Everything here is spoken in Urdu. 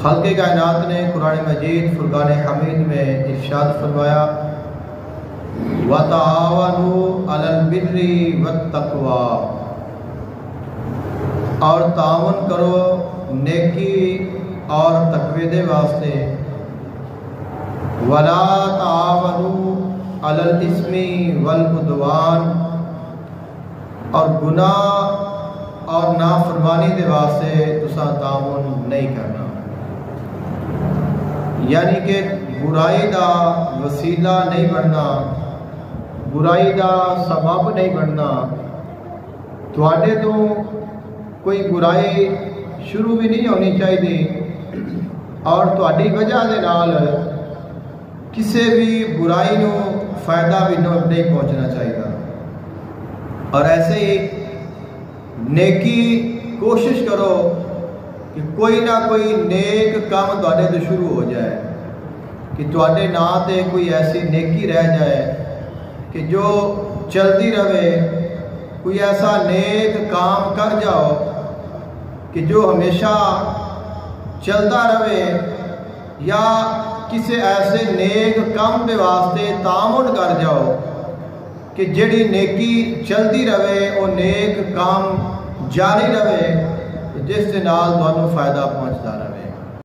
خالق کائنات نے قرآن مجید فرقان حمید میں ارشاد فرمایا وَتَعَاوَنُوا عَلَى الْبِرِّ وَالتَّقْوَى، اور تعاون کرو نیکی اور تقوی دے واسطے، وَلَا تَعَاوَنُوا عَلَى الْإِثْمِ وَالْعُدْوَانِ، اور گناہ اور نافرمانی دے واسطے تساں تعاون نہیں کرنا، یعنی کہ برائی دا وسیلہ نہیں بننا، برائی دا سبب نہیں بننا۔ تواڈے تو کوئی برائی شروع بھی نہیں ہونی چاہیے اور تواڈی وجہ دے نال کسی بھی برائی نو فائدہ بھی نہیں پہنچنا چاہیے۔ اور ایسے ہی نیکی کوشش کرو کہ کوئی نہ کوئی نیک کام تواڈے تو شروع ہو جائے، کہ تواڈے نام تے کوئی ایسی نیکی رہ جائے کہ جو چلتی رہے، کوئی ایسا نیک کام کر جاؤ کہ جو ہمیشہ چلتا رہے، یا کسی ایسے نیک کام دے واسطے تعاون کر جاؤ کہ جڑی نیکی چلتی رہے، وہ نیک کام جاری رہے جس کے نال تانوں فائدہ پہنچتا رہے۔